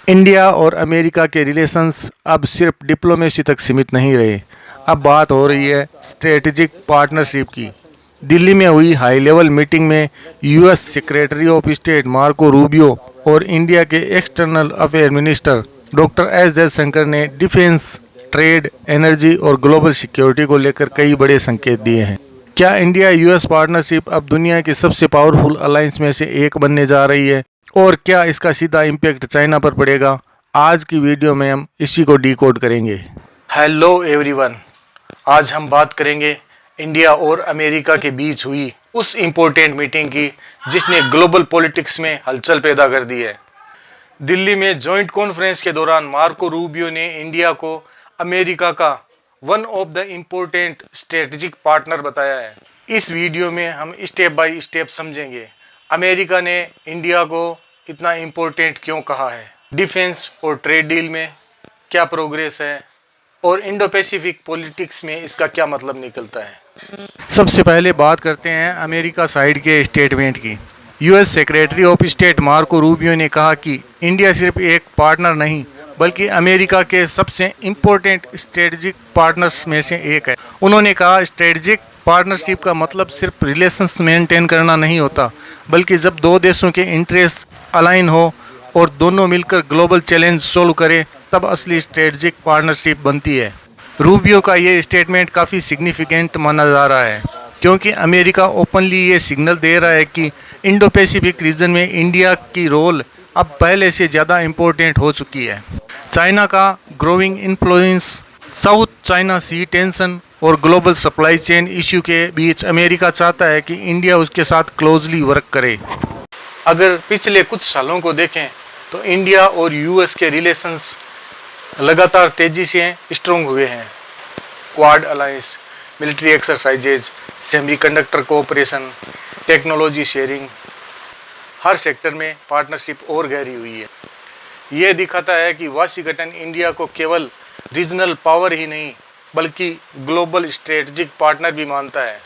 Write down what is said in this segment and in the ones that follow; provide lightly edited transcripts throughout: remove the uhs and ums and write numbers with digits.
India और America के relations अब सिर्फ डिप्लोमेसी तक सीमित नहीं रहे। अब बात हो रही है स्ट्रेटेजिक पार्टनरशिप की। दिल्ली में हुई हाई लेवल मीटिंग में US secretary of state Marco Rubio और इंडिया के external affair minister doctor S Jaishankar ने डिफेंस, ट्रेड, एनर्जी और ग्लोबल सिक्योरिटी को लेकर कई बड़े संकेत दिए हैं। क्या इंडिया यूएस पार्टनरशिप अब दुनिया की सबसे पावरफुल अलायंस में से एक बनने जा रही है, और क्या इसका सीधा इम्पैक्ट चाइना पर पड़ेगा? आज की वीडियो में हम इसी को डिकोड करेंगे। हेलो एवरीवन, आज हम बात करेंगे इंडिया और अमेरिका के बीच हुई उस इम्पोर्टेंट मीटिंग की जिसने ग्लोबल पॉलिटिक्स में हलचल पैदा कर दी है। दिल्ली में जॉइंट कॉन्फ्रेंस के दौरान मार्को रूबियो ने इंडिया को अमेरिका का one of the important strategic partner बताया है। इस वीडियो में हम स्टेप बाय स्टेप समझेंगे अमेरिका ने इंडिया को इतना इम्पोर्टेंट क्यों कहा है, डिफेंस और ट्रेड डील में क्या प्रोग्रेस है, और इंडो पैसिफिक पॉलिटिक्स में इसका क्या मतलब निकलता है। सबसे पहले बात करते हैं अमेरिका साइड के स्टेटमेंट की। US secretary of state Marco Rubio ने कहा कि इंडिया सिर्फ एक पार्टनर नहीं बल्कि अमेरिका के सबसे इम्पोर्टेंट स्ट्रेटजिक पार्टनर्स में से एक है। उन्होंने कहा स्ट्रेटजिक पार्टनरशिप का मतलब सिर्फ रिलेशंस मेंटेन करना नहीं होता, बल्कि जब दो देशों के इंटरेस्ट अलाइन हो और दोनों मिलकर ग्लोबल चैलेंज सोल्व करें तब असली स्ट्रेटजिक पार्टनरशिप बनती है। रूबियो का ये स्टेटमेंट काफ़ी सिग्निफिकेंट माना जा रहा है क्योंकि अमेरिका ओपनली ये सिग्नल दे रहा है कि इंडो पैसिफिक रीजन में इंडिया की रोल अब पहले से ज़्यादा इम्पोर्टेंट हो चुकी है। चाइना का ग्रोइंग इन्फ्लुएंस, साउथ चाइना सी टेंशन और ग्लोबल सप्लाई चेन इश्यू के बीच अमेरिका चाहता है कि इंडिया उसके साथ क्लोजली वर्क करे। अगर पिछले कुछ सालों को देखें तो इंडिया और यूएस के रिलेशंस लगातार तेज़ी से स्ट्रॉन्ग हुए हैं। Quad alliance, military exercises, semiconductor cooperation, technology sharing, हर सेक्टर में पार्टनरशिप और गहरी हुई है। ये दिखाता है कि वाशिंगटन इंडिया को केवल रीजनल पावर ही नहीं बल्कि ग्लोबल स्ट्रेटजिक पार्टनर भी मानता है।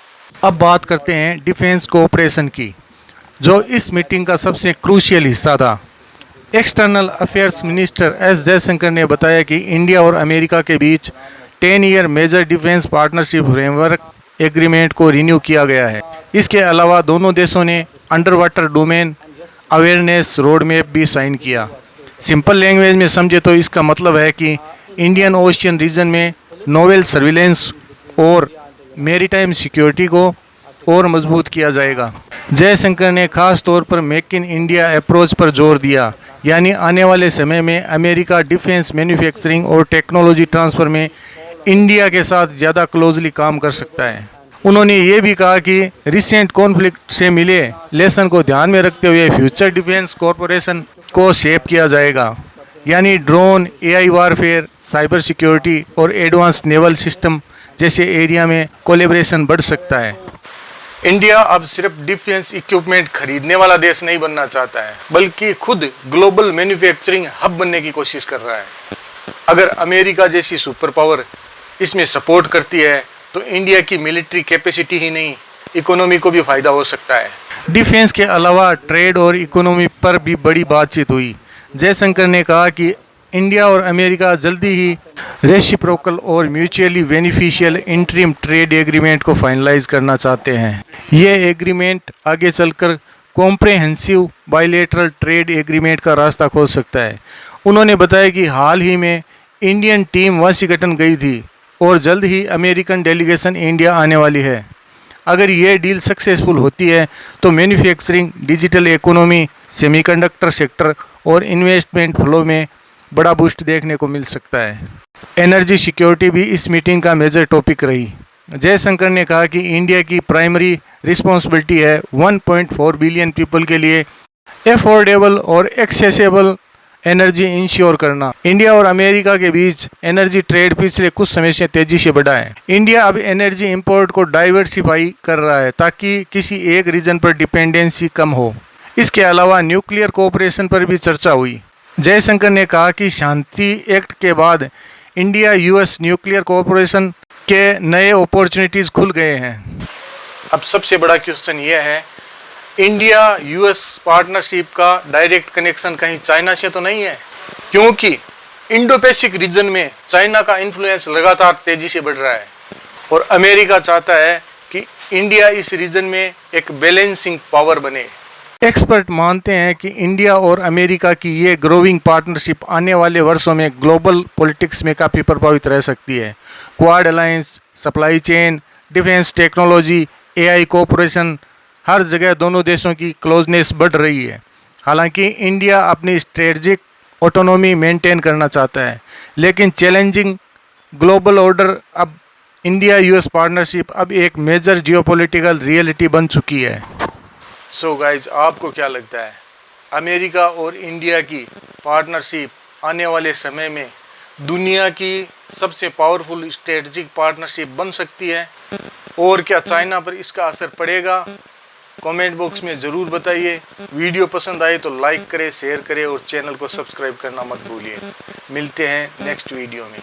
अब बात करते हैं डिफेंस कोऑपरेशन की, जो इस मीटिंग का सबसे क्रूशियल हिस्सा था। External affairs minister S Jaishankar ने बताया कि इंडिया और अमेरिका के बीच 10 year major defence partnership framework agreement को रिन्यू किया गया है। इसके अलावा दोनों देशों ने under water domain awareness road map भी साइन किया। सिंपल लैंग्वेज में समझे तो इसका मतलब है कि इंडियन ओशियन रीजन में नोवेल सर्विलेंस और मैरीटाइम सिक्योरिटी को और मजबूत किया जाएगा। जयशंकर ने खास तौर पर मेक इन इंडिया अप्रोच पर जोर दिया, यानी आने वाले समय में अमेरिका डिफेंस मैन्युफैक्चरिंग और टेक्नोलॉजी ट्रांसफ़र में इंडिया के साथ ज़्यादा क्लोजली काम कर सकता है। उन्होंने ये भी कहा कि रिसेंट कॉन्फ्लिक्ट से मिले लेसन को ध्यान में रखते हुए फ्यूचर डिफेंस कॉरपोरेशन को शेप किया जाएगा, यानी drone, AI warfare, cyber security और एडवांस नेवल सिस्टम जैसे एरिया में कोलैबोरेशन बढ़ सकता है। इंडिया अब सिर्फ डिफेंस इक्विपमेंट खरीदने वाला देश नहीं बनना चाहता है बल्कि खुद ग्लोबल मैन्युफैक्चरिंग हब बनने की कोशिश कर रहा है। अगर अमेरिका जैसी सुपर पावर इसमें सपोर्ट करती है तो इंडिया की मिलिट्री कैपेसिटी ही नहीं, इकोनॉमी को भी फायदा हो सकता है। डिफेंस के अलावा ट्रेड और इकोनॉमी पर भी बड़ी बातचीत हुई। जयशंकर ने कहा कि इंडिया और अमेरिका जल्दी ही रेसिप्रोकल और mutually beneficial interim trade agreement को फाइनलाइज करना चाहते हैं। ये एग्रीमेंट आगे चलकर कॉम्प्रहेंसिव बायलैटरल ट्रेड एग्रीमेंट का रास्ता खोल सकता है। उन्होंने बताया कि हाल ही में इंडियन टीम वाशिंगटन गई थी और जल्द ही अमेरिकन डेलीगेशन इंडिया आने वाली है। अगर ये डील सक्सेसफुल होती है तो manufacturing, digital economy, semiconductor sector और इन्वेस्टमेंट फ्लो में बड़ा बूस्ट देखने को मिल सकता है। एनर्जी सिक्योरिटी भी इस मीटिंग का मेजर टॉपिक रही। जयशंकर ने कहा कि इंडिया की प्राइमरी रिस्पॉन्सिबिलिटी है 1.4 बिलियन पीपल के लिए एफोर्डेबल और एक्सेसिबल एनर्जी इंश्योर करना। इंडिया और अमेरिका के बीच एनर्जी ट्रेड पिछले कुछ समय से तेजी से बढ़ा है। इंडिया अब एनर्जी इंपोर्ट को डाइवर्सिफाई कर रहा है ताकि किसी एक रीजन पर डिपेंडेंसी कम हो। इसके अलावा न्यूक्लियर कोऑपरेशन पर भी चर्चा हुई। जयशंकर ने कहा कि शांति एक्ट के बाद इंडिया यूएस न्यूक्लियर कोऑपरेशन के नए अपॉर्चुनिटीज़ खुल गए हैं। अब सबसे बड़ा क्वेश्चन यह है इंडिया यूएस पार्टनरशिप का डायरेक्ट कनेक्शन कहीं चाइना से तो नहीं है, क्योंकि इंडो पैसिफिक रीजन में चाइना का इन्फ्लुएंस लगातार तेजी से बढ़ रहा है और अमेरिका चाहता है कि इंडिया इस रीजन में एक बैलेंसिंग पावर बने। एक्सपर्ट मानते हैं कि इंडिया और अमेरिका की ये ग्रोइंग पार्टनरशिप आने वाले वर्षों में ग्लोबल पॉलिटिक्स में काफ़ी प्रभावित रह सकती है। Quad alliance, supply chain, defence technology, AI cooperation, हर जगह दोनों देशों की क्लोजनेस बढ़ रही है। हालांकि इंडिया अपनी स्ट्रेटजिक ऑटोनॉमी मेंटेन करना चाहता है, लेकिन चैलेंजिंग ग्लोबल ऑर्डर अब इंडिया यूएस पार्टनरशिप अब एक मेजर जियोपॉलिटिकल रियलिटी बन चुकी है। सो गाइज, आपको क्या लगता है, अमेरिका और इंडिया की पार्टनरशिप आने वाले समय में दुनिया की सबसे पावरफुल स्ट्रेटजिक पार्टनरशिप बन सकती है, और क्या चाइना पर इसका असर पड़ेगा? कमेंट बॉक्स में ज़रूर बताइए। वीडियो पसंद आए तो लाइक करें, शेयर करें और चैनल को सब्सक्राइब करना मत भूलिए। मिलते हैं नेक्स्ट वीडियो में।